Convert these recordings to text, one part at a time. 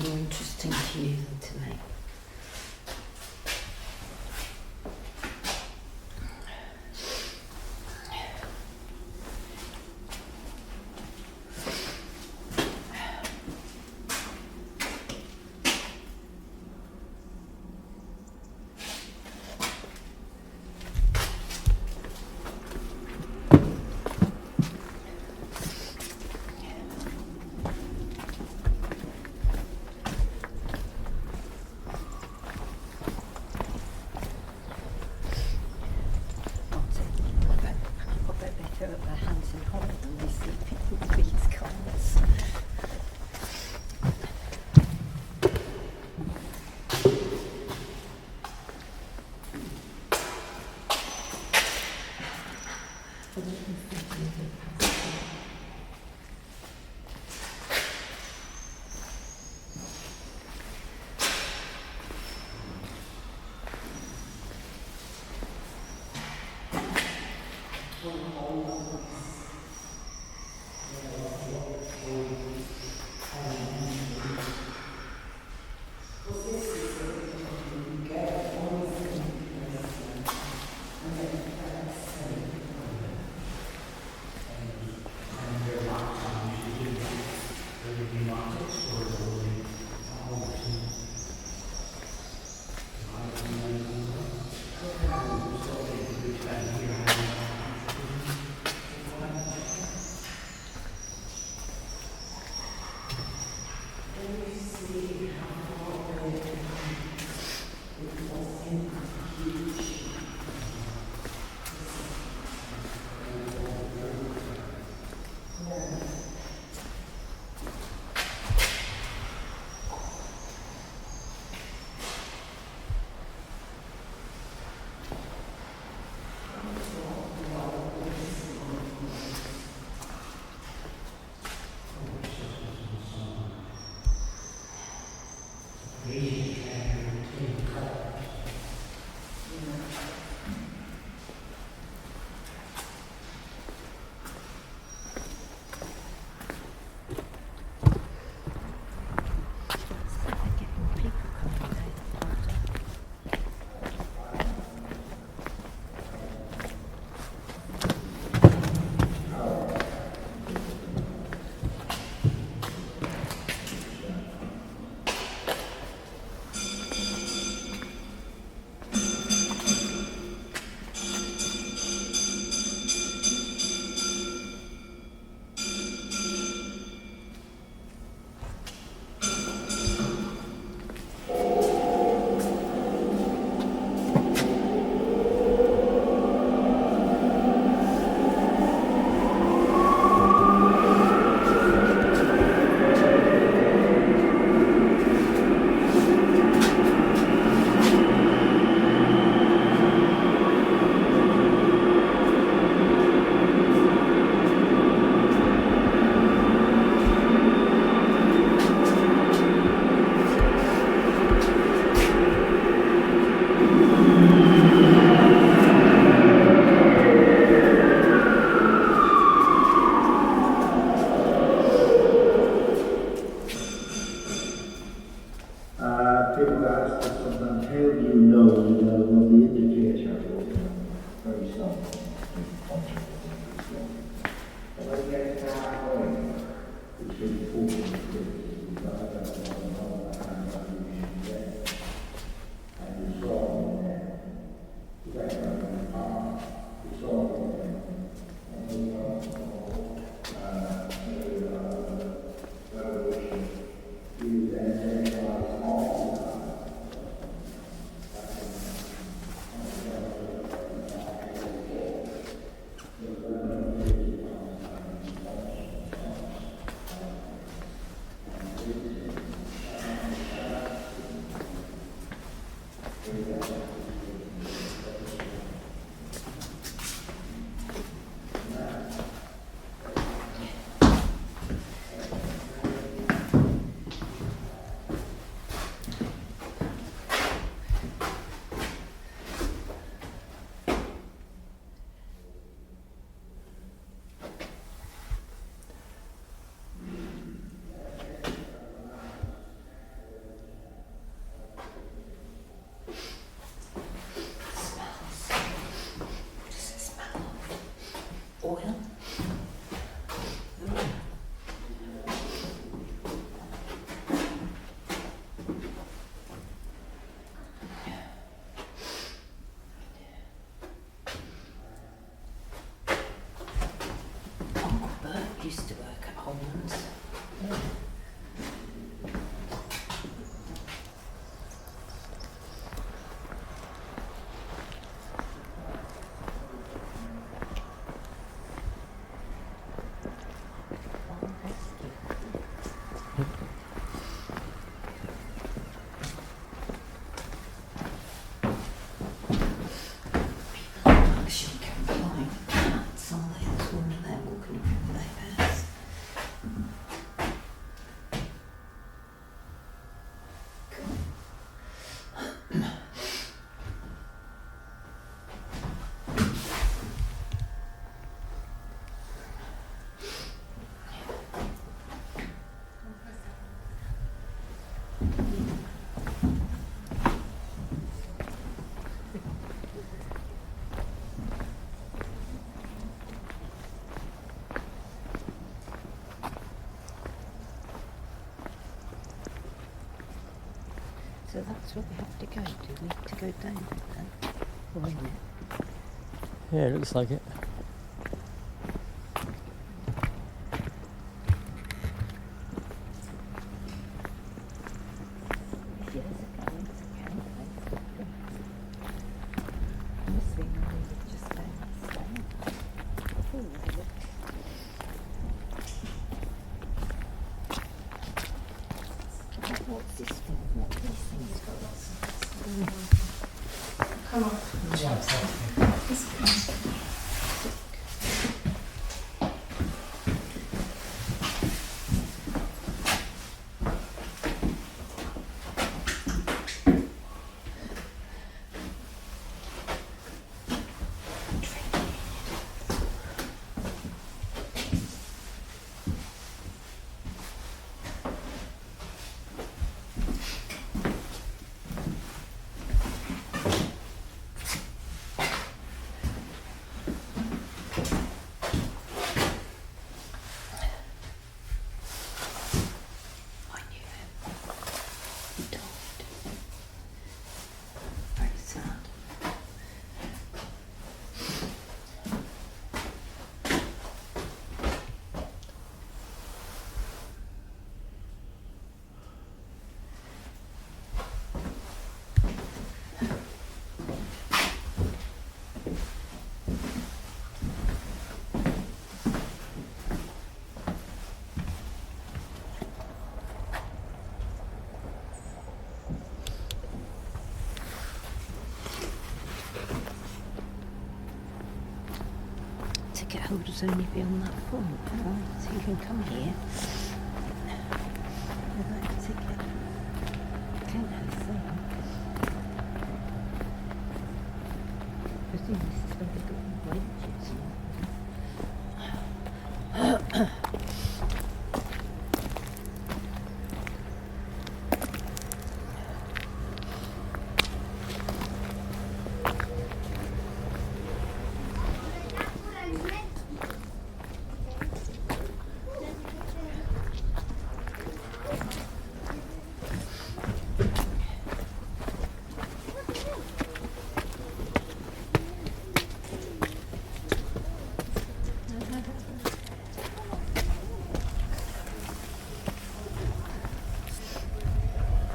more interesting to you than to me. oil. Uncle Bert used to work at Holman's. Actually can find cats, are they? There's one of them walking around their house. So that's where we have to go, do we? To go down then? Or in it? Yeah, it looks like it. If you look at it, it's okay. Must be really just down this way. Oh, look. What's this for? What are these things for? Come on. I knew him. He died. Very sad. Ticket holders only be on that front, right? So you can come here without a ticket. Can't have a thing. I think this is where they got wages.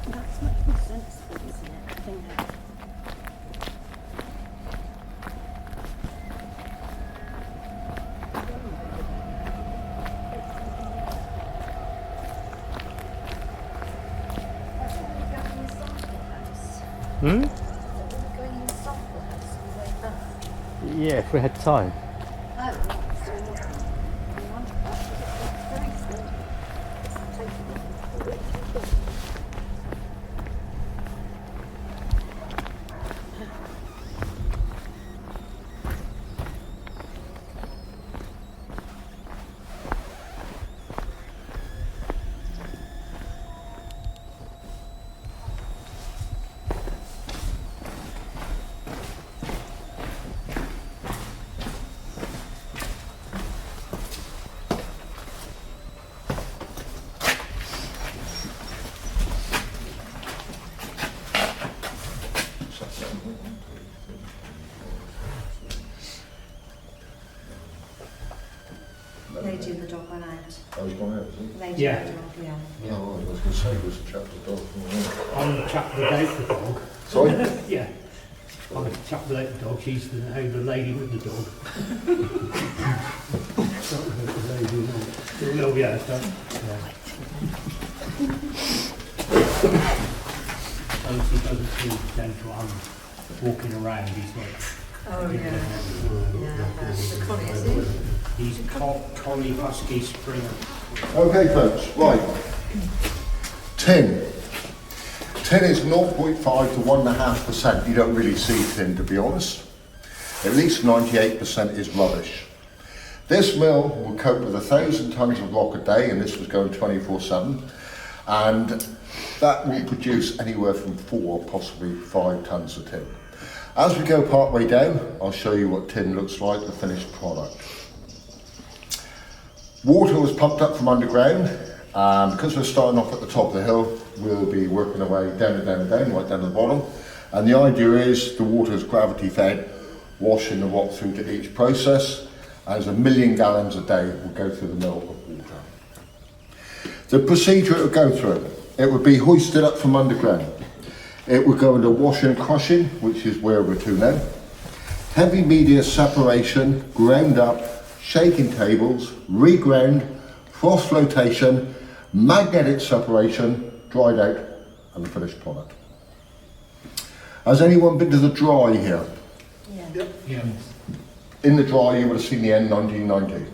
That's much more sensible, isn't it? I think that. Hmm? Going in the sample house on the way back. Yeah, if we had time. Oh, right. So we want that. It's very small. It's taking it. lady and the dog went out. I was going out, was Lady Yeah. and the dog, yeah. it? No, I was going to say it was a chap with a dog. I'm the chap without the dog. Sorry? Yeah. I'm the chap without the dog. She's the lady with the dog. Not the lady, no. No, yeah, so, yeah. So he doesn't feel gentle. I'm walking around. He's like. Oh, yeah. Yeah, the collie, is he? He's collie husky Springer. Okay, folks, right. Tin. Tin is 0.5 to 1.5%. You don't really see tin, to be honest. At least 98% is rubbish. This mill will cope with 1,000 tonnes of rock a day, and this was going 24/7. And that will produce anywhere from 4, possibly 5 tonnes of tin. As we go part way down, I'll show you what tin looks like, the finished product. Water was pumped up from underground, and because we're starting off at the top of the hill, we'll be working our way down and down and down, right down to the bottom. And the idea is the water is gravity fed, washing the rock through to each process, as 1 million gallons a day will go through the mill of water. The procedure it would go through, it would be hoisted up from underground. It would go into washing and crushing, which is where we're to now. Heavy media separation, ground up, shaking tables, reground, frost flotation, magnetic separation, dried out, and the finished product. Has anyone been to the dry here? Yeah. Yeah. In the dry you would have seen the N1990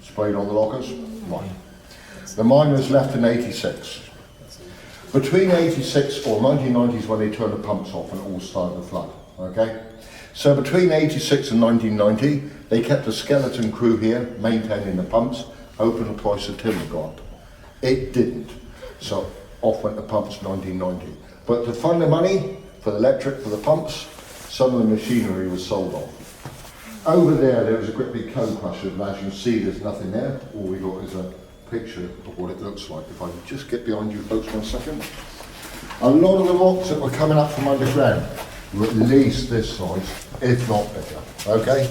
sprayed on the lockers. Right. The mine was left in 86. Between 86 or 1990s when they turned the pumps off and it all started to flood. Okay? So between 86 and 1990, they kept a skeleton crew here maintaining the pumps, hoping the price of tin would go up. It didn't. So off went the pumps 1990. But to fund the money for the electric, for the pumps, some of the machinery was sold off. Over there was a great big cone crusher, and as you can see there's nothing there. All we got is a picture of what it looks like. If I can just get behind you folks 1 second. A lot of the rocks that were coming up from underground were at least this size, if not bigger, okay?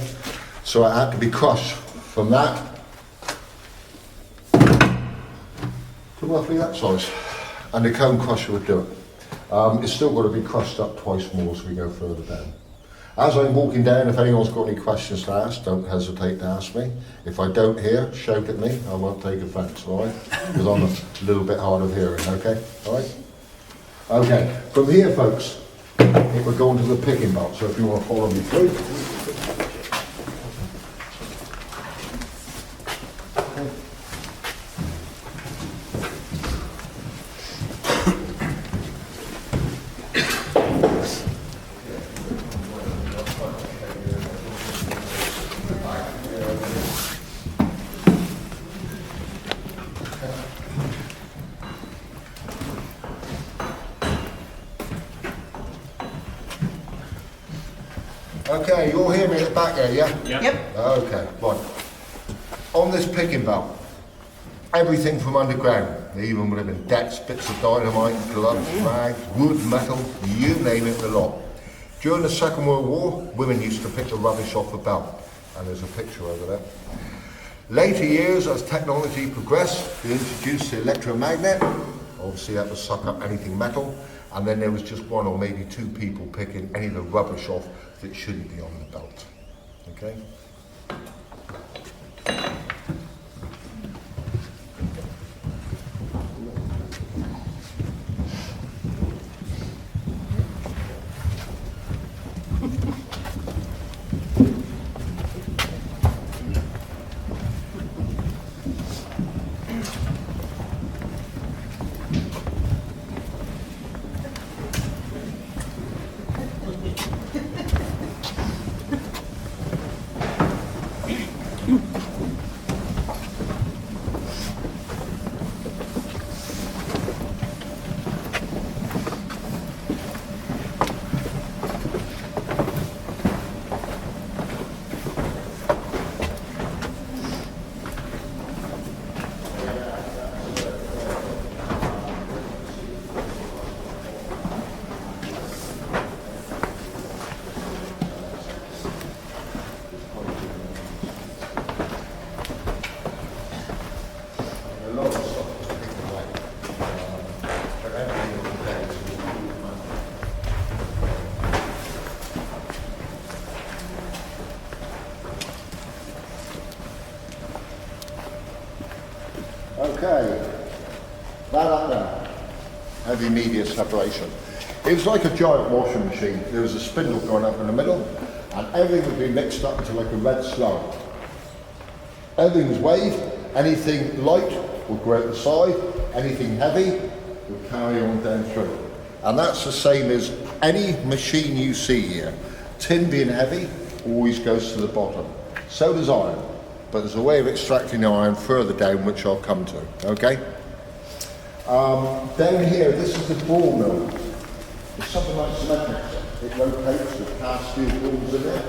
So it had to be crushed from that to roughly that size. And the cone crusher would do it. It's still got to be crushed up twice more as we go further down. As I'm walking down, if anyone's got any questions to ask, don't hesitate to ask me. If I don't hear, shout at me. I won't take offence, all right? Because I'm a little bit hard of hearing, okay? All right? Okay, from here, folks, it would go into the picking belt. So if you want to follow me through. Okay, you all hear me at the back there, yeah? Yep. Okay, right. On this picking belt, everything from underground, there even would have been decks, bits of dynamite, gloves, rags, wood, metal, you name it, the lot. During the Second World War, women used to pick the rubbish off the belt, and there's a picture over there. Later years, as technology progressed, they introduced the electromagnet. Obviously that would suck up anything metal, and then there was just 1 or maybe 2 people picking any of the rubbish off that shouldn't be on the belt. Okay? Okay, that up there, heavy media separation. It was like a giant washing machine. There was a spindle going up in the middle, and everything would be mixed up into like a red slug. Everything was weighed, anything light would go out the side, anything heavy would carry on down through. And that's the same as any machine you see here. Tin being heavy always goes to the bottom. So does iron, but there's a way of extracting the iron further down, which I'll come to, okay? Down here, this is the ball mill. It's something like cement. It rotates with cast steel balls in there,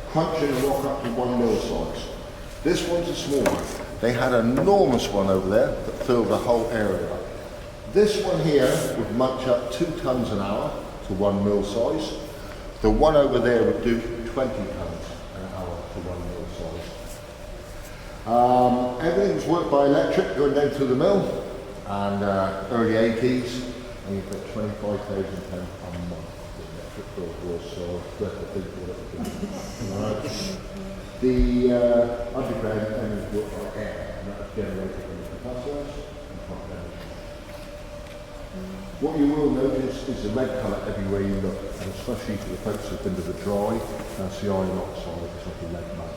crunching the rock up to 1 mil size. This one's a small one. They had an enormous one over there that filled the whole area. This one here would munch up 2 tons an hour to 1 mil size. The one over there would do 20 tons an hour to 1 mil size. Everything was worked by electric going down through the mill, and early 80s, and you've got 25,000 pounds a month the electric bill was, so that's the thing for it. The underground engines work by air, and that was generated from the compressors and pump engines. What you will notice is the red colour everywhere you look, and especially for the folks who've been to the dry, that's the iron oxide, it's like a red mud.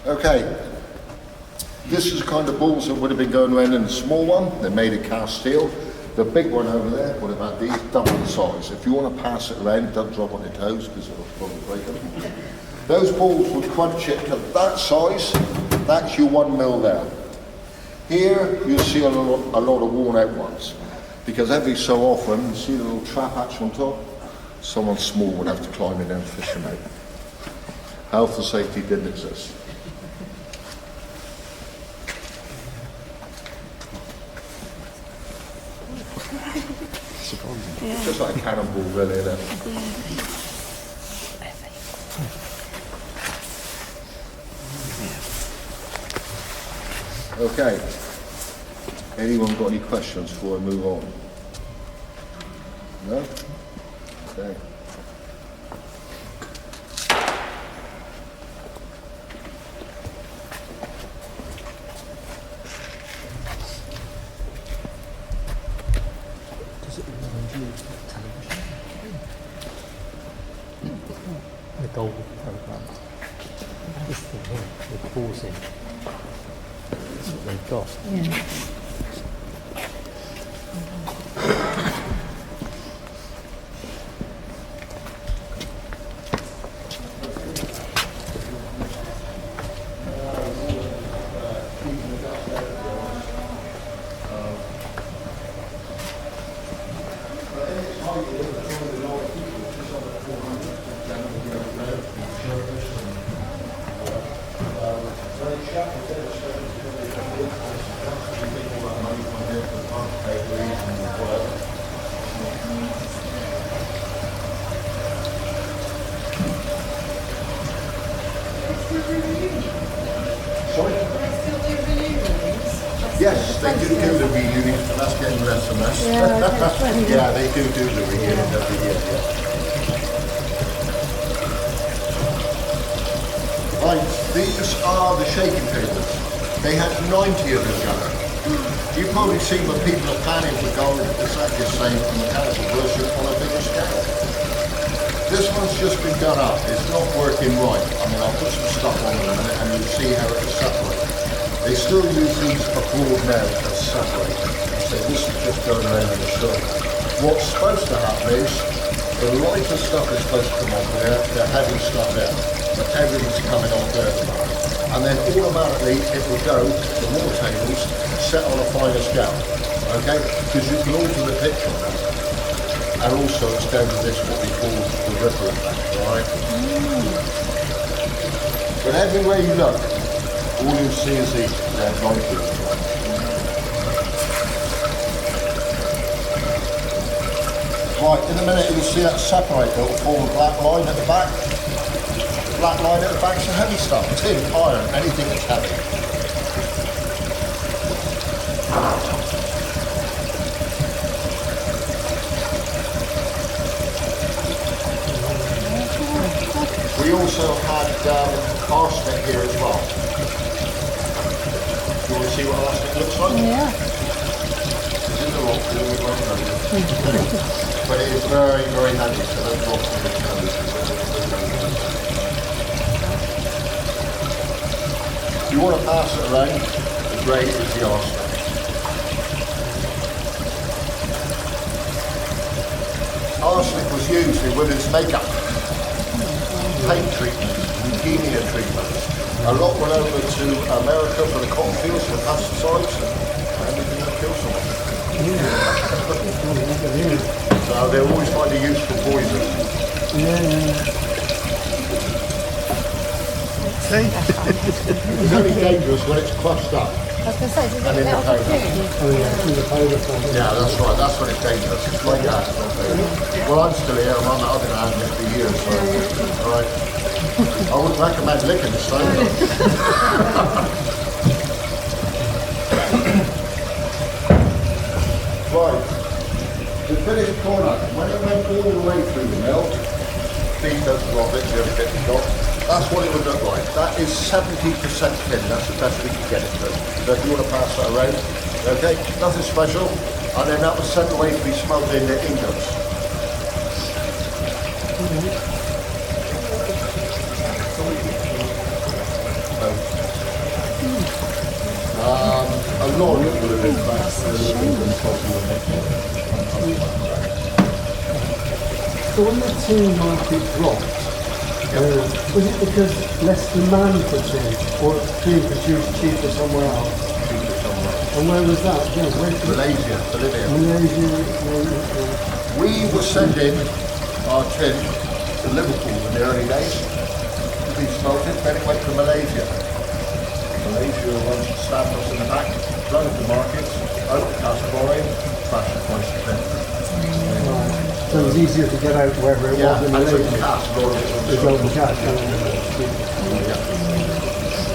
Okay, this is the kind of balls that would have been going around in the small one. They're made of cast steel. The big one over there, what about these? Double the size. If you want to pass it around, don't drop on your toes because it'll probably break them. Those balls would crunch it to that size. That's your 1 mil there. Here you'll see a lot of worn out ones, because every so often, you see the little trap hatch on top? Someone small would have to climb in there and fish them out. Health and safety didn't exist. It's just like a cannonball, really, isn't it? Okay. Anyone got any questions before I move on? No? Okay. Does it remind you of television? The gold programme. This thing here, with pausing. That's what they've got. Yeah. Sorry? Yes, they do the reunions, but that's getting less and less. Yeah, they do the reunions every year, yeah. Right, these are the shaking tables. They had 90 of them gathered. You've probably seen when people are planning to go, it's actually the same mechanical version on a bigger scale. This one's just been done up. It's not working right. I mean, I'll put some stuff on in a minute and you'll see how it separates. They still use these abroad now as separate. So this is just going around in a circle. What's supposed to happen is The lighter stuff is supposed to come off there, the heavy stuff there. But everything's coming off there at the moment. And then automatically it will go to more tables set on a finer scale. Okay? Because you can alter the pitch on that. And also extend this what we call the ripple effect, alright? But everywhere you look, all you see is these, they're 90s. Right, in a minute you'll see that separate, it will form a black line at the back. Black line at the back is the heavy stuff, tin, iron, anything that's heavy. We also had arsenic here as well. You want to see what arsenic looks like? Yeah. It's in the rock, but it is very, very handy, so those rocks are really handy. If you want to pass it around, the grey is the arsenic. Arsenic was used in women's makeup, paint treatments, leukemia treatments. A lot went over to America for the cotton fields, for pesticides, and everything that kills someone. So they're always finding use for poison. It's only dangerous when it's crushed up. I was going to say, does And it in the get off the powder. food? Oh yeah, through the powder form. Yeah, that's right. That's when it's dangerous. It's like that. Well, I'm still here. I'm not going to have it for years. So, all right. I wouldn't recommend licking this time. Right. The finished product, when it went all the way through the mill, please don't drop it. The other bit is gone. That's what it would look like. That is 70% thin. That's the best we can get it to. So if you want to pass that around, okay, nothing special. And then that was sent away to be smoked in the ingots. A lot of it would have been faster than possible. So when the tea market dropped, was it because less demand for tea, or tea produced cheaper somewhere else? Cheaper somewhere. And where was that? Yeah, where Malaysia, Bolivia. Malaysia. We were sending our tin to Liverpool in the early days to be smelted, then it went to Malaysia. Malaysia once stabbed us in the back, run the markets, out the cast quarry, flash the price of tin. So it was easier to get out wherever it Yeah, was in and took the Malaysia. cast, a lot of it The was golden sold. cash. Yeah.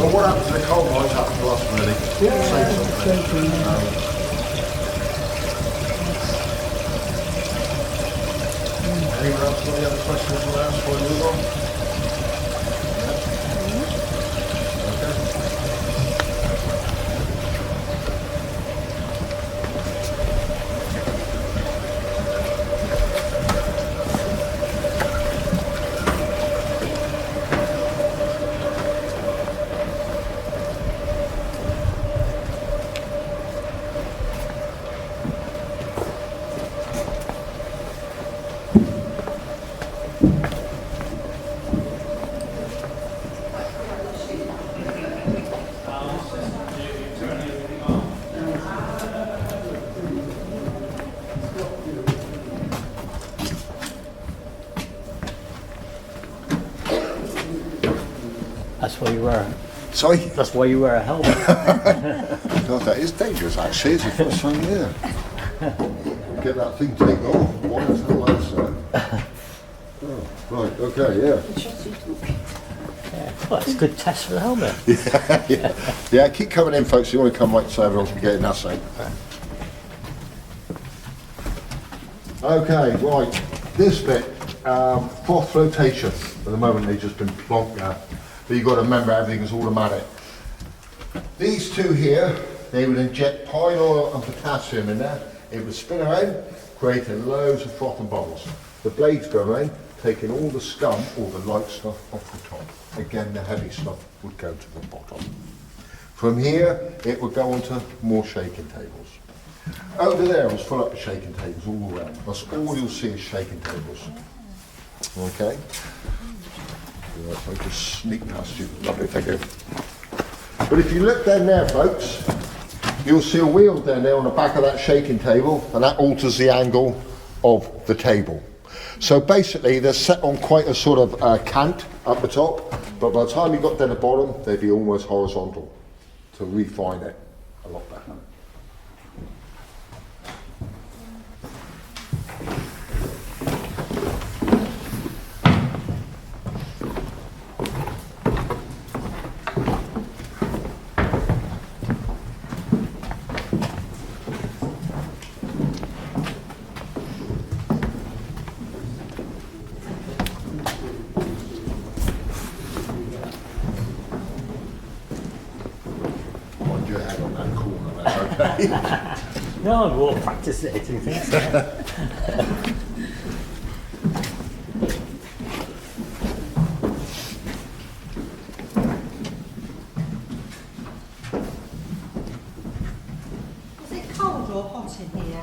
But what happened to the coal mines happened to us really. Same sort of thing. Anyone else got any other questions to ask before we move on? That's why you wear. Sorry? That's why you wear a helmet. God, that is dangerous actually. It's the first time here. Get that thing taken off. Why is that like so? Oh, right, okay, Well, it's a good test for the helmet. yeah, keep coming in folks. You want to come right so everyone can get in that side. Okay, right. This bit, froth flotation. At the moment they've just been plonked there. But you've got to remember everything is automatic. These two here, they would inject pine oil and potassium in there. It would spin around, creating loads of froth and bubbles. The blades go around, taking all the scum, all the light stuff off the top. Again, the heavy stuff would go to the bottom. From here, it would go onto more shaking tables. Over there was full up of shaking tables all around. That's all you'll see is shaking tables. Okay? Right, I'll just sneak past you. Lovely, thank you. But if you look down there, folks, you'll see a wheel down there on the back of that shaking table, and that alters the angle of the table. So basically, they're set on quite a sort of cant up the top, but by the time you got down the bottom, they'd be almost horizontal to refine it a lot better. Mind your head on that corner there, okay? No, we'll practice it, do you think so? Is it cold or hot in here?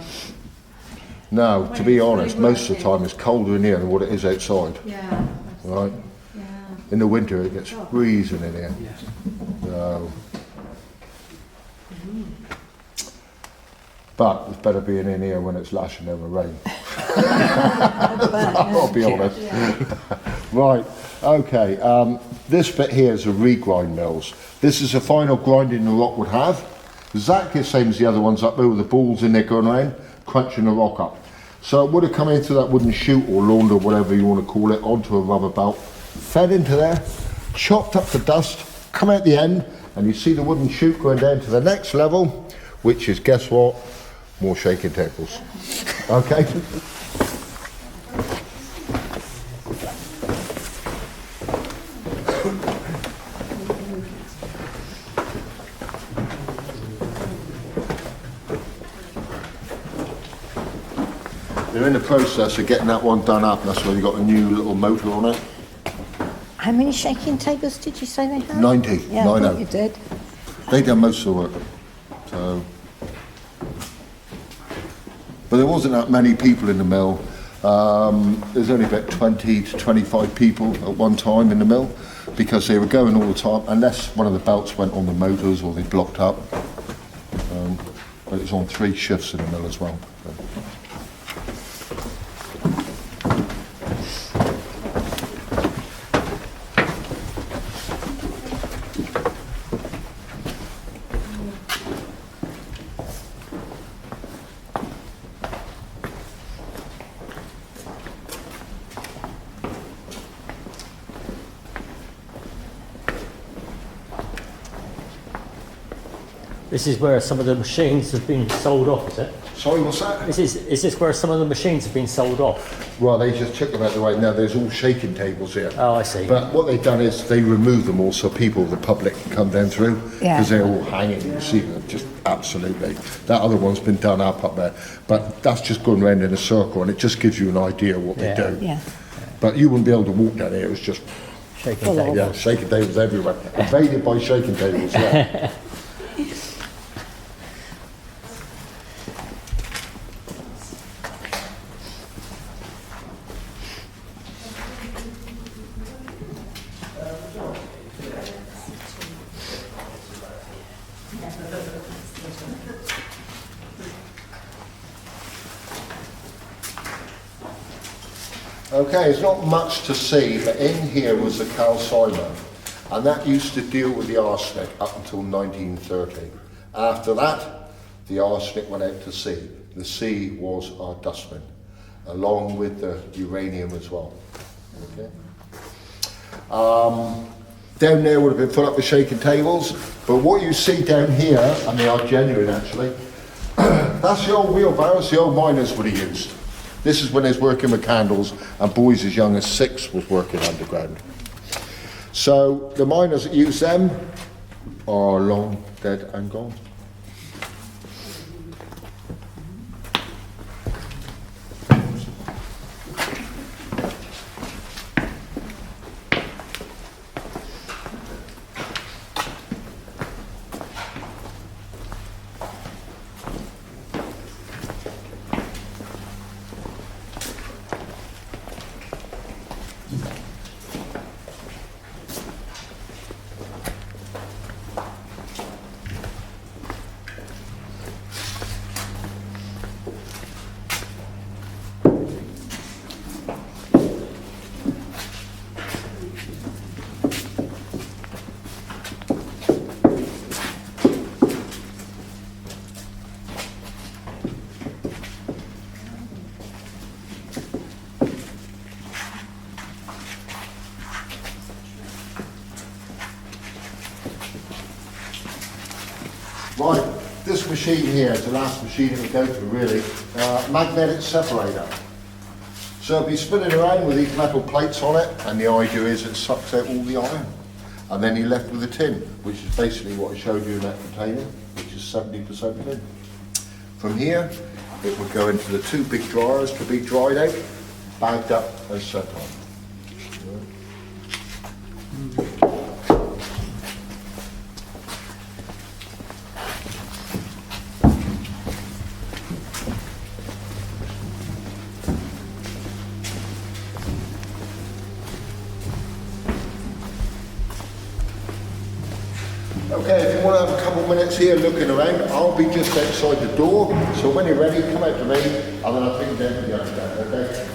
No, to be honest, most of the time it's colder in here than what it is outside, Yeah. right? Yeah. In the winter it gets freezing in here. So. But it's better being in here when it's lashing down with rain. I'll be honest. Right, okay. This bit here is a regrind mills. This is the final grinding the rock would have. Exactly the same as the other ones up there with the balls in there going around, crunching the rock up. So it would have come into that wooden chute or launder, whatever you want to call it, onto a rubber belt, fed into there, chopped up the dust, come out the end, and you see the wooden chute going down to the next level, which is, guess what? More shaking tables. Okay? They're in the process of getting that one done up, and that's why you've got a new little motor on it. How many shaking tables did you say they had? 90, Yeah, I 90. thought you did. They done most of the work. So, but there wasn't that many people in the mill. There's only about 20 to 25 people at one time in the mill, because they were going all the time, unless one of the belts went on the motors or they blocked up. But it was on 3 shifts in the mill as well. So. This is where some of the machines have been sold off, is it? Sorry, what's that? Is this where some of the machines have been sold off? Well, they just took them out the way. Now there's all shaking tables here. Oh, I see. But what they've done is they remove them all so people, the public, can come down through, Yeah. because they're all hanging. You see them, just absolutely. That other one's been done up there, but that's just going round in a circle, and it just gives you an idea of what Yeah. they do. Yeah. But you wouldn't be able to walk down here. It was just Shaking Full tables. yeah, shaking tables everywhere, invaded by shaking tables. Yeah. Okay, there's not much to see, but in here was the calciner, and that used to deal with the arsenic up until 1930. After that, the arsenic went out to sea. The sea was our dustbin, along with the uranium as well. Okay. Down there would have been full up with shaking tables, but what you see down here, and they are genuine actually, that's the old wheelbarrows the old miners would have used. This is when they was working with candles, and boys as young as 6 was working underground. So the miners that use them are long dead and gone. Right, this machine here is the last machine it will go to really. Magnetic separator. So it'll be spinning around with these metal plates on it, and the idea is it sucks out all the iron. And then you're left with a tin, which is basically what I showed you in that container, which is 70% tin. From here, it will go into the 2 big dryers to be dried out, bagged up and set on. Okay, if you want to have a couple of minutes here looking around, I'll be just outside the door. So when you're ready, come out to me, and then I'll take you down to the understand, okay?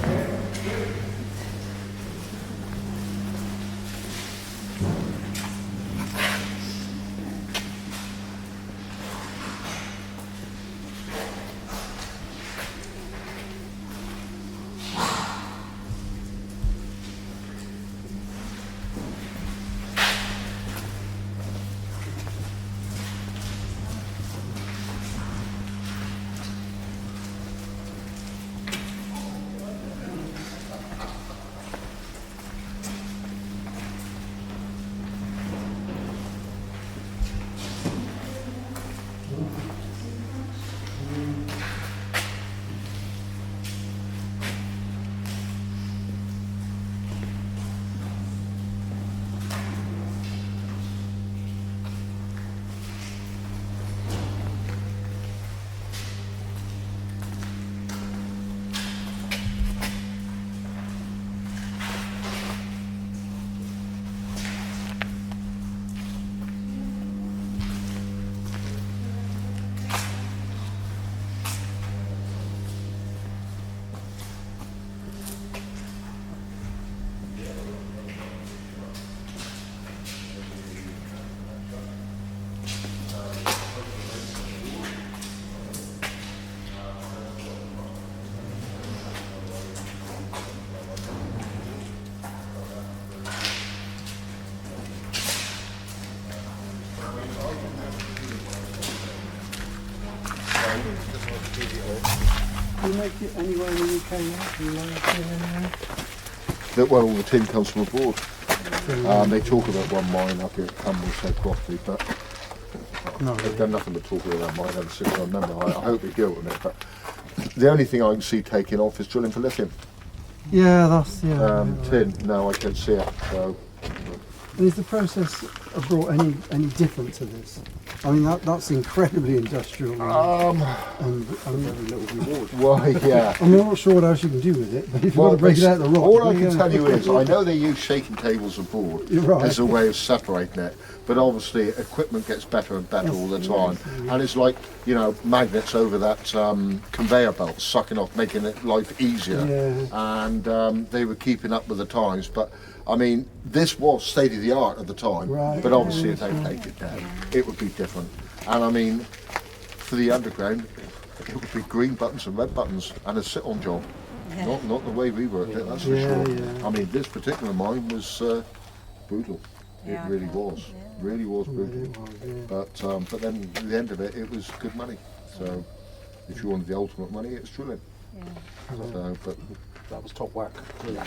Do you make it anywhere in the UK now? Do you like it anywhere? Well, all the tin comes from abroad. They talk about one mine up here at Cornwall so properly, but they've done nothing but talk about that mine ever since I remember. I hope they deal with it, but the only thing I can see taking off is drilling for lithium. Yeah, that's Tin, no, I can't see it. So. And is the process abroad any different to this? I mean, that's incredibly industrial. And very little reward. Well, yeah. I'm not sure what else you can do with it, but if you want to break it out of the rock... All I can tell you is, I know they use shaking tables of board Right. as a way of separating it, but obviously equipment gets better and better all the time. And it's like, you know, magnets over that conveyor belt, sucking off, making it life easier. Yeah. And they were keeping up with the times, but I mean, this was state of the art at the time, Right. but obviously if they take it down, it would be different. And I mean, for the underground, it would be green buttons and red buttons and a sit-on job. Yeah. Not the way we worked it, that's for Yeah, sure. yeah. I mean, this particular mine was brutal. Yeah, It really I bet. was. Yeah. Really was brutal. It was, yeah. But then at the end of it, it was good money. So if you wanted the ultimate money, it's drilling. Yeah. So, but That was top work. Yeah.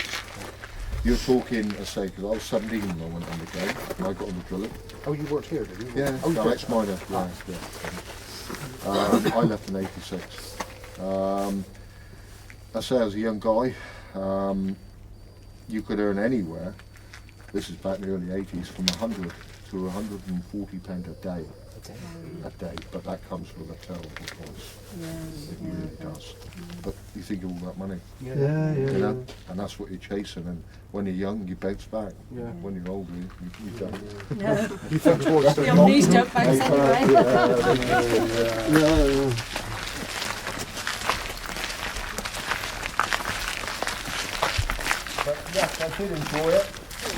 you're talking, I say, because I was 17 when I went underground and I got on the drilling. Oh, you worked here, did you? Yeah, Oh, you no, did? ex-miner. Yeah, yeah. I left in '86. I say as a young guy, you could earn anywhere. This is back in the early '80s, from 100 to 140 pound a day. A day, but that comes with a terrible price. It really does. But you think of all that money, Yeah, you yeah. know, and that's what you're chasing. And when you're young, you bounce back. Yeah. When you're older, you don't. No, You think towards the your knees don't bounce anyway. Yeah. But yes, I did enjoy it.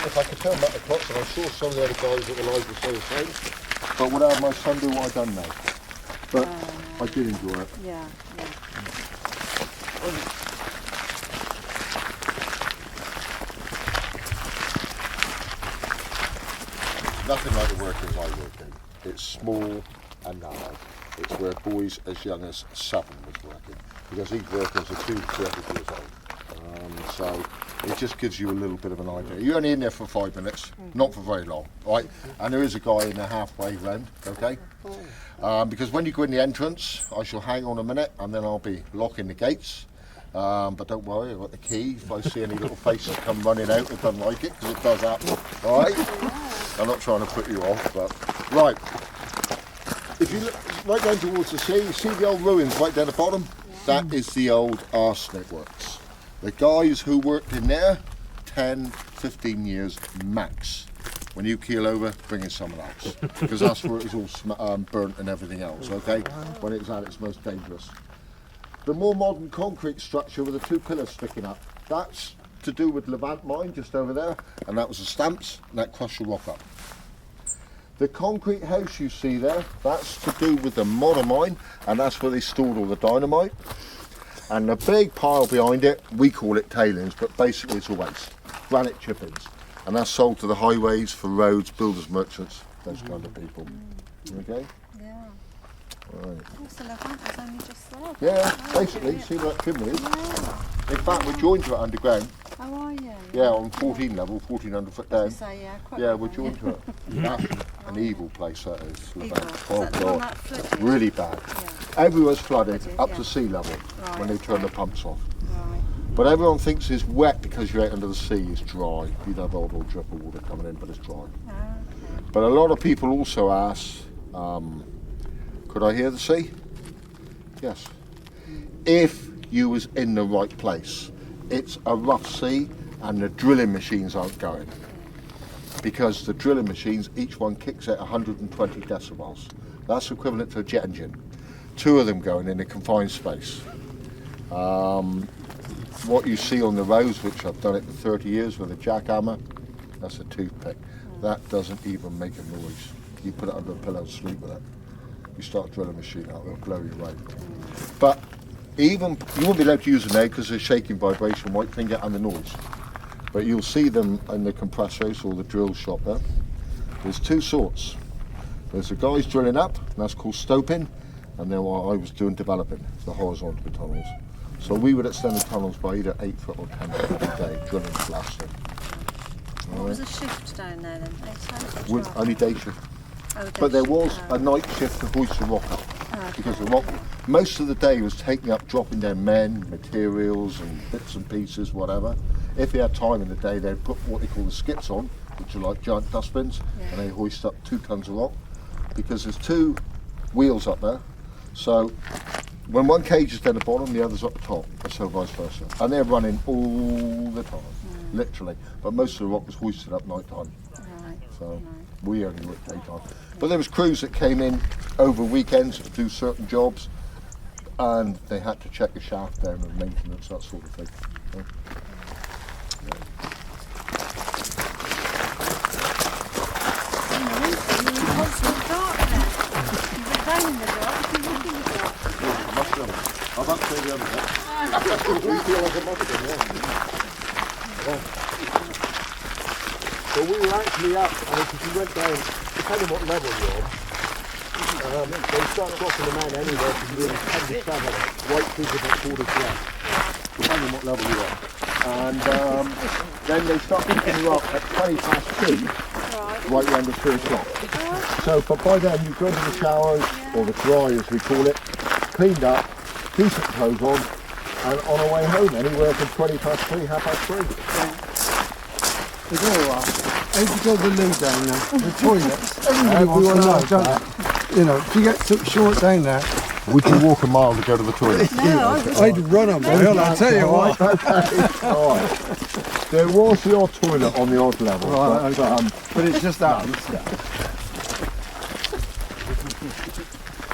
If I could turn back the clock, and I'm sure some of the other guys at the live will say the same. But would I have my son do what I've done now? But I did enjoy it. Yeah, yeah. Nothing like the workers I work in. It's small, and now. It's where boys as young as 7 was working, because these workers are 2 to 30 years old. So it just gives you a little bit of an idea. You're only in there for 5 minutes, not for very long, right? And there is a guy in the halfway round, okay? Because when you go in the entrance, I shall hang on a minute and then I'll be locking the gates. But don't worry, I've got the key. If I see any little faces come running out, I don't like it, because it does happen, all right? I'm not trying to put you off, but... Right. If you look right down towards the sea, you see the old ruins right down the bottom? That is the old arsenic works. The guys who worked in there, 10, 15 years max. When you keel over, bring in someone else. Because that's where it was all burnt and everything else, okay? When it was at its most dangerous. The more modern concrete structure with the 2 pillars sticking up, that's to do with Levant mine just over there, and that was the stamps, and that crushed the rock up. The concrete house you see there, that's to do with the modern mine, and that's where they stored all the dynamite. And the big pile behind it, we call it tailings, but basically it's all waste, granite chippings. And that's sold to the highways, for roads, builders, merchants, those kind of people. Okay? Yeah. Right. Also, Levant was only just there. Yeah, basically, see where that chimney is? In fact, we're joined to it underground. How are you? Yeah, on 14 level, 1400 foot down. Quite Yeah, we're joined to it. That's an evil place, that is. Evil. Levant. Is Oh that the one God, that flooded? really bad. Yeah. Everywhere's flooded, Flooded, up yeah. to sea level, Right, when they turn the okay. pumps off. Right. But everyone thinks it's wet because you're out under the sea, it's dry. You'd have odd little drip of water coming in, but it's dry. Okay. But a lot of people also ask, could I hear the sea? Yes. If you was in the right place. It's a rough sea and the drilling machines aren't going. Because the drilling machines, each one kicks at 120 decibels. That's equivalent to a jet engine. 2 of them going in a confined space. What you see on the roads, which I've done it for 30 years with a jackhammer, that's a toothpick. That doesn't even make a noise. You put it under a pillow and sleep with it. You start a drilling machine out, it'll blow you away. But even, you won't be allowed to use them now because they're shaking vibration, white finger and the noise. But you'll see them in the compressor house or the drill shop there. There's 2 sorts. There's the guys drilling up, and that's called stoping, and then what I was doing developing, the horizontal tunnels. So we would extend the tunnels by either 8 foot or 10 foot a day, drilling and blasting. What was the shift down there then? 8 hours? With only day shift. Oh, But there day was shift. a night shift to hoist the rock up. Okay. Because the rock, most of the day was taking up, dropping down men, materials and bits and pieces, whatever. If they had time in the day, they'd put what they call the skips on, which are like giant dustbins, and they hoist up 2 tons of rock. Because there's 2 wheels up there, so when one cage is down the bottom, the other's up the top, and so vice versa. And they're running all the time, literally. But most of the rock was hoisted up night time. Right. So we only worked daytime. But there was crews that came in over weekends to do certain jobs, and they had to check the shaft down and maintenance, that sort of thing. Yeah. I've upstairs the other bit. We feel like a mushroom, yeah. So we were actually up, because we went down, depending what level you're on, they start dropping them out anywhere from really 10 to 7, right through to the quarter to left. Depending on what level you're on. And then they start picking you up at 20 past 2, right round at 3 o'clock. So by then you go to the showers, or the dry as we call it, cleaned up, decent clothes on, and on our way home anywhere from 20 past 3, 3:30. It's all right. How'd you go to the loo down there? The toilets. Everybody wants to know, don't they? You know, if you get too short down there, Would you walk a mile to go to the toilet? I'd run a mile, I'll tell you what. Alright. There was the odd toilet on the odd level, Right, but it's just that.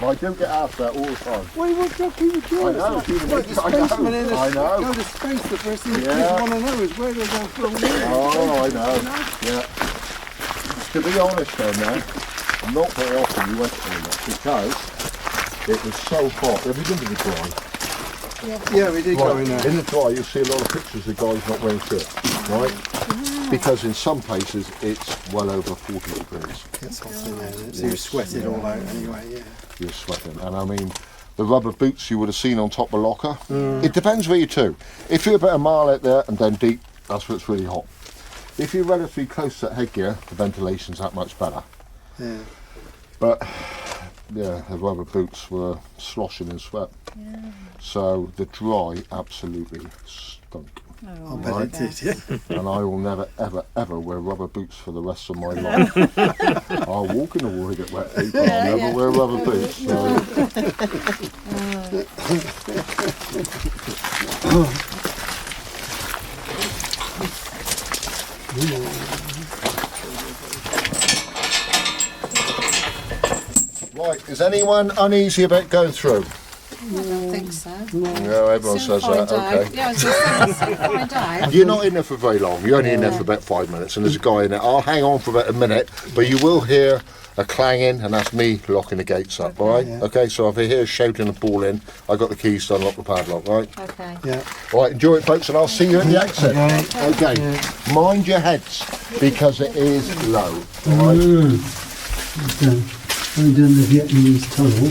I do get asked that all the time. Why would you keep it I short? know, Like the spaceman in I know. Go to space, the first thing Yeah. you want to know is where they're going to throw me. Oh, I know. Yeah. To be honest though now, not very often we went to toilet because it was so hot. Have you been to the dry? Yeah, we did go in there. In the dry you'll see a lot of pictures of guys not wearing shirts, right? because in some places it's well over 40 degrees. It's hot in there, isn't it? So you sweat it all out anyway, yeah. You're sweating. And I mean, the rubber boots you would have seen on top of the locker, it depends where you're to. If you're about a mile out there and then deep, that's where it's really hot. If you're relatively close to headgear, the ventilation's that much better. Yeah. But yeah, the rubber boots were sloshing in sweat. Yeah. So the dry absolutely stunk. I bet it did, yeah. And I will never, ever, ever wear rubber boots for the rest of my life. I'll walk in the water, get wet feet, but I'll never wear rubber boots. Right, is anyone uneasy about going through? I don't think so. No, everyone says that, okay. Yeah, I was going to say, find out. You're not in there for very long, you're only in there for about 5 minutes, and there's a guy in there. I'll hang on for about a minute, but you will hear a clanging, and that's me locking the gates up, alright? Yeah. Okay, so if you hear shouting and bawling, I got the keys to unlock the padlock, right? Okay. Yeah. Right, enjoy it, folks, and I'll see you at the exit. Okay, mind your heads, because it is low, alright? I've done the Vietnamese tunnel.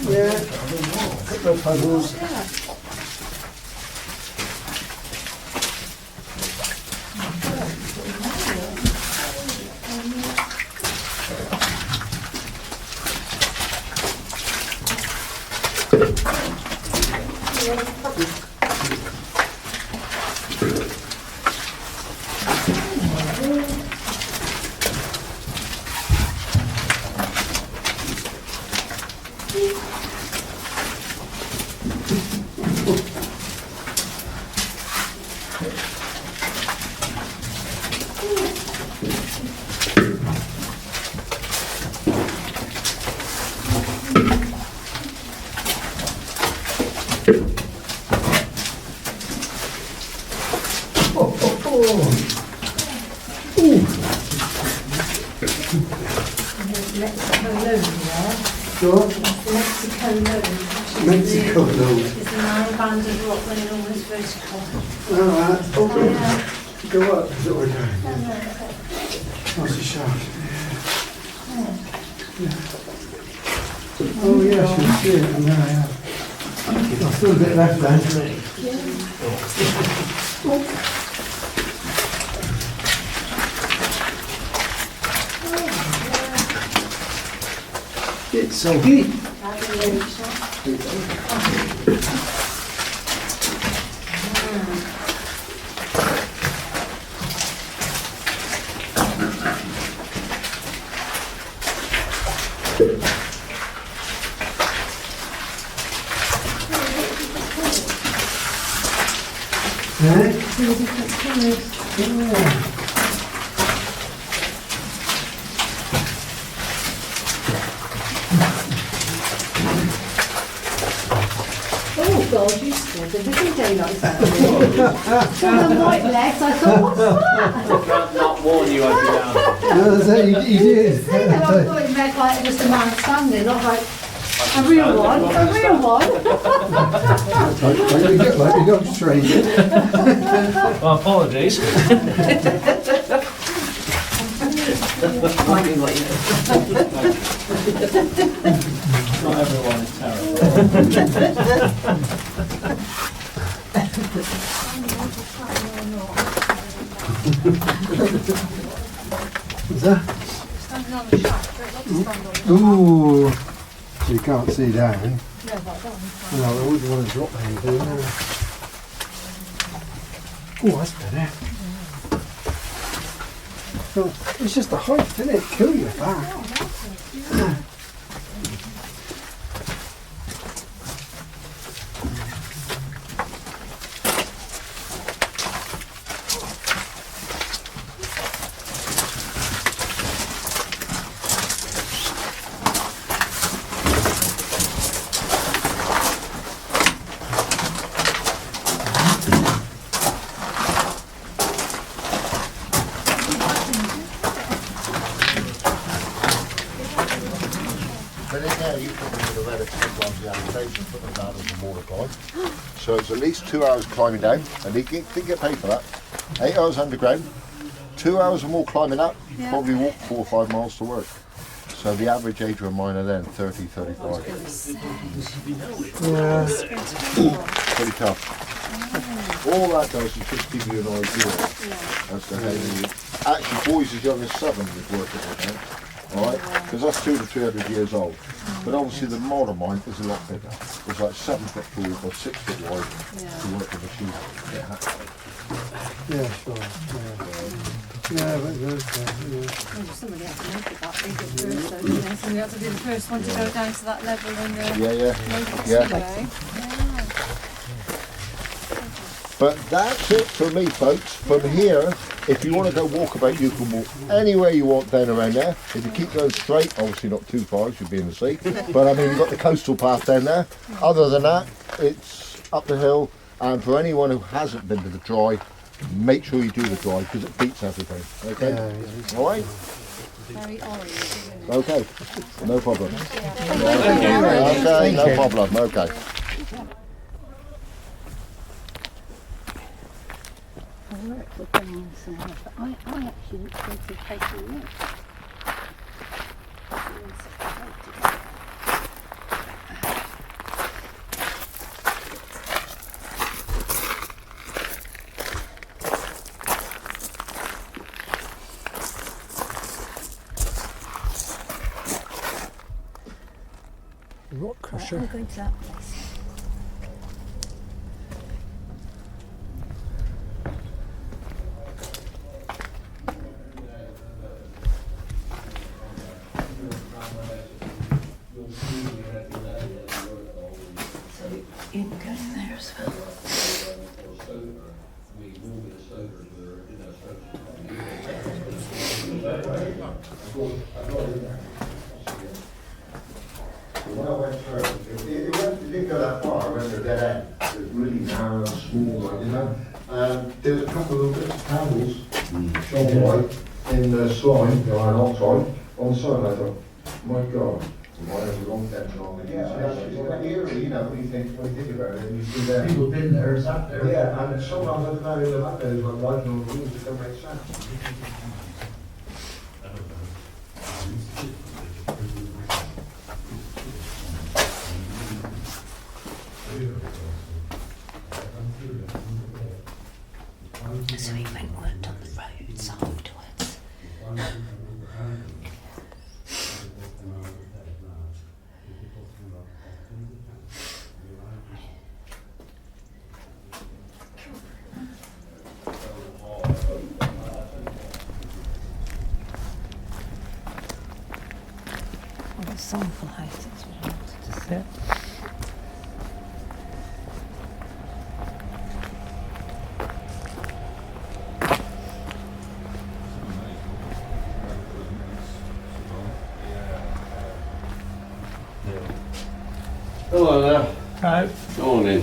Yeah, a couple of puzzles. Mexico load. It's a narrow band of rock running almost vertical. Alright, go up, is it what we're doing? That's a shaft. Oh yes, you see it, and there I am. I've still a bit left then. It's soggy. Oh God, you scared the living daylights out of me. Some white legs, I thought, what's that? Not warn you, I'd be down. No, that's it, you did. I thought it meant like just a man standing, not like a real one, a real one. Like you got straight. Well, apologies. Might be what you Not everyone is terrible. What's that? standing on the shaft, but not to stand on the shaft. Ooh, you can't see down. No, but that one's No, I wouldn't want to drop anything. No. Oh, that's better. It's just the height, isn't it? Kill your back. But in there you put them in the relic sometimes the application, put them down as a water climb. So it's at least 2 hours climbing down, and they didn't get paid for that. 8 hours underground, 2 hours or more climbing up, probably walk 4 or 5 miles to work. So the average age of a miner then, 30, 35. Yeah. Pretty tough. All that does is just give you an idea as to how many, actually boys as young as 7 would work at it now. Alright, because that's 200 to 300 years old. But obviously the modern mine is a lot bigger. It's like 7 foot tall or 6 foot wide to work with a machine. Yeah, sure. Yeah, but there's Somebody had to make it that big at first, though, didn't they? Somebody had to be the first one to go down to that level and make it anyway. But that's it for me, folks. From here, if you want to go walkabout, you can walk anywhere you want down around there. If you keep going straight, obviously not too far, you'll be in the sea. But I mean, you've got the coastal path down there. Other than that, it's up the hill. And for anyone who hasn't been to the dry, make sure you do the dry because it beats everything. Okay? All right? Very orange, isn't it? Okay. No problem. Okay, no problem. Okay. I work with them now, but I actually look forward to taking a look. Rock crusher. I'm going to that place. You can go in there as well. When I went through, it didn't go that far, I went to a dead end. It was really narrow and small, like, you know. And there's a couple of bits of pebbles, shoulder white, in the slime, the iron oxide, on the side. I thought, my God, why have we long tension on the it's eerie, you know, when you think about it, and you see that. People been there, sat there. Yeah, and sometimes I don't know, in the back there's like writing on the walls to come make sound. So we went and worked on the roads afterwards. Well, the sample height is what I wanted to say. Hello there. Hi. Morning.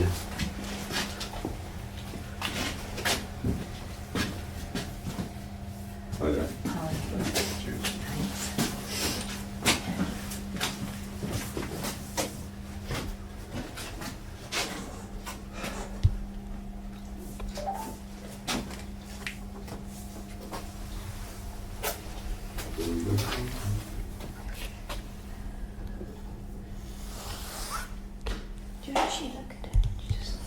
Hi there. Do you actually look at it? You just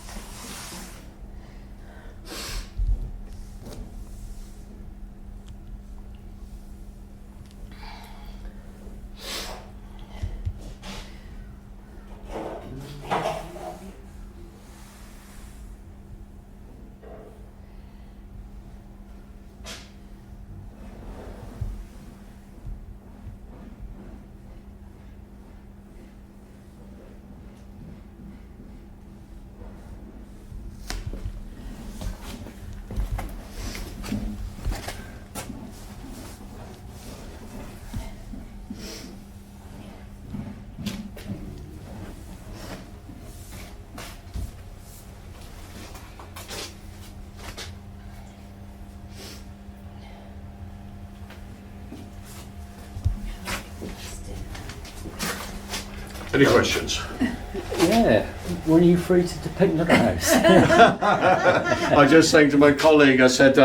Any questions? Yeah. When are you free to depict another house? I was just saying to my colleague, I said,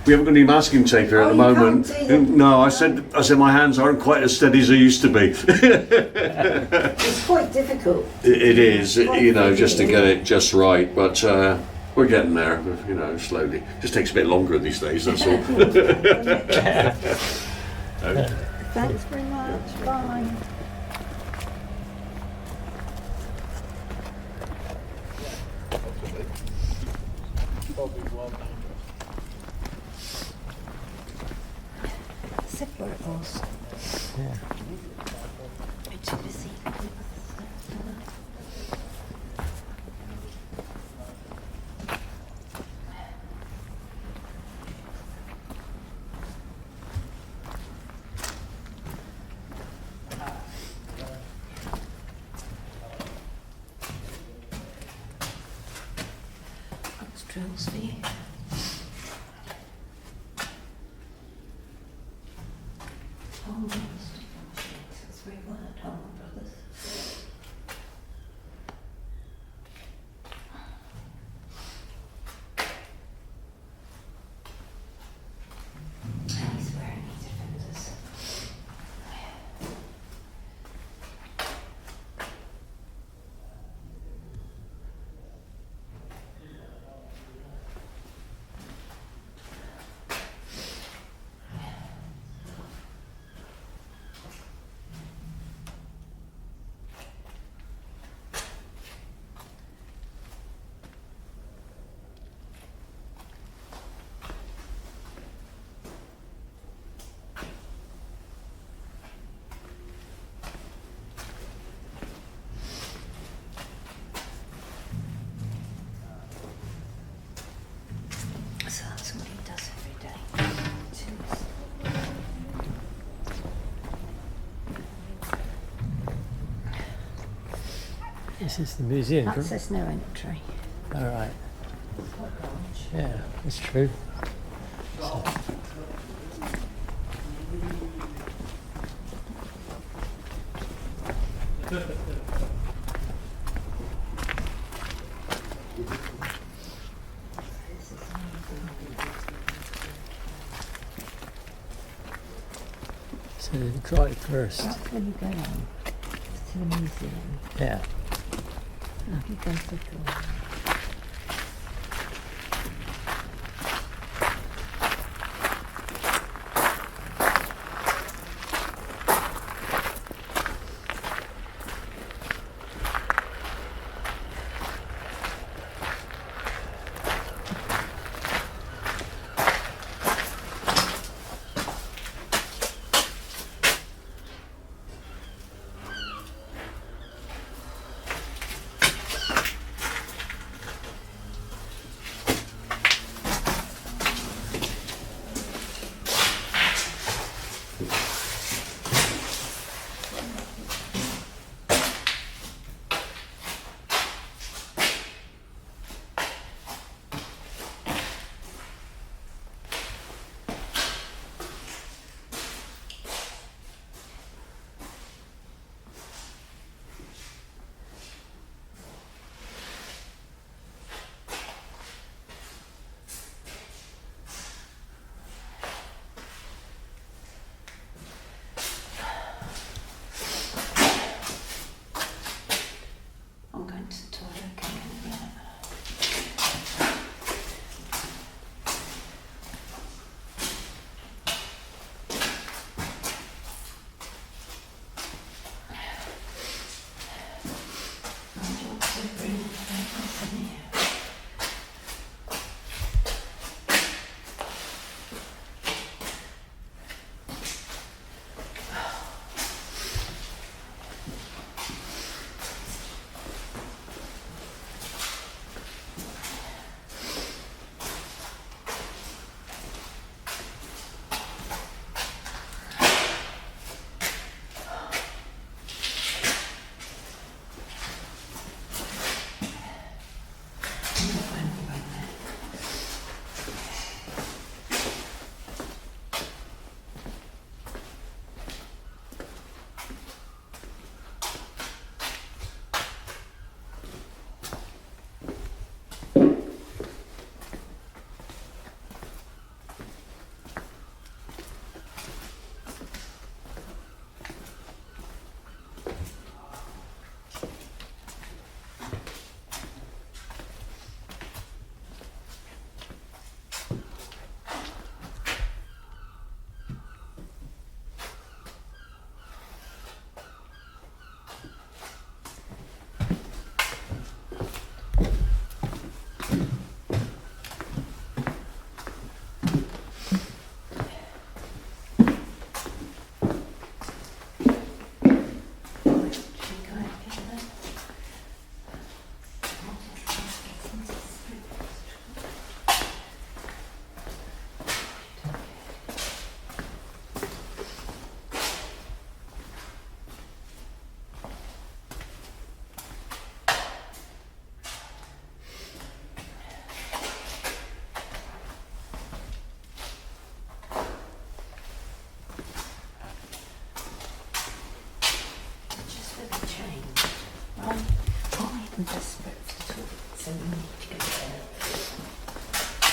we haven't got any masking tape here at the you moment. can't do that. No, I said my hands aren't quite as steady as they used to be. It's quite difficult. It is, you know, just to get it just right, but we're getting there, you know, slowly. Just takes a bit longer these days, that's all. Thanks very much. Bye. Said where it was. Yeah. You're too busy. That's drills for you. Oh, that's very well at home, brothers. He's wearing his defenders. So that's what he does every day. This is the museum. That says no entry. All right. Yeah, that's true. So, so drive first. That's when you go on to the museum. Yeah. Now you go to the door.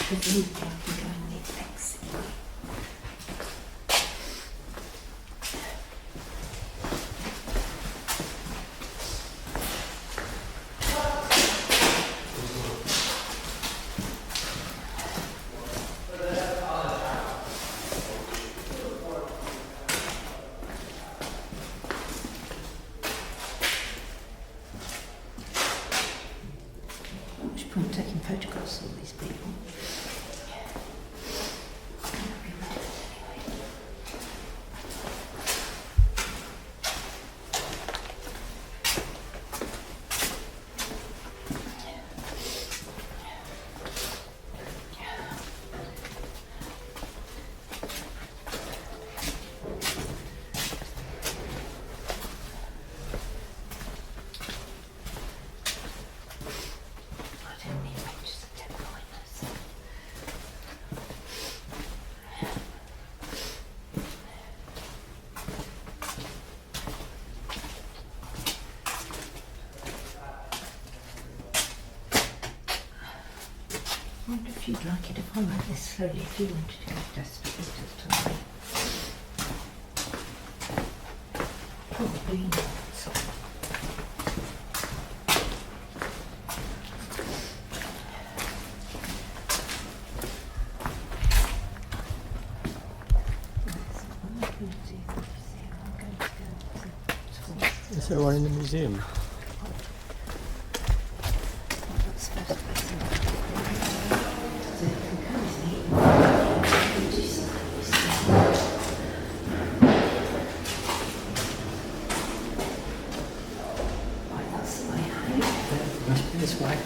Presumably I can go and leave exit. Much point taking photographs of all these people. I don't need pictures of dead miners. I wonder if you'd like it if I went this slowly, if you wanted to go desperately to me. Probably not. Is there one in the museum? This way.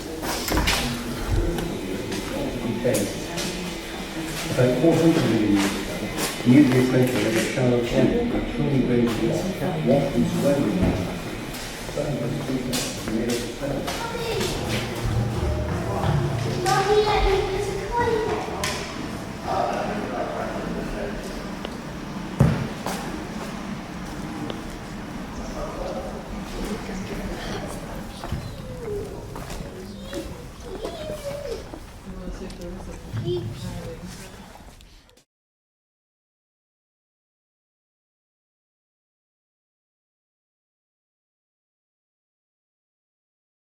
About 400 million years ago, new people of a shallow channel were truly raised water, walking slowly now. Keep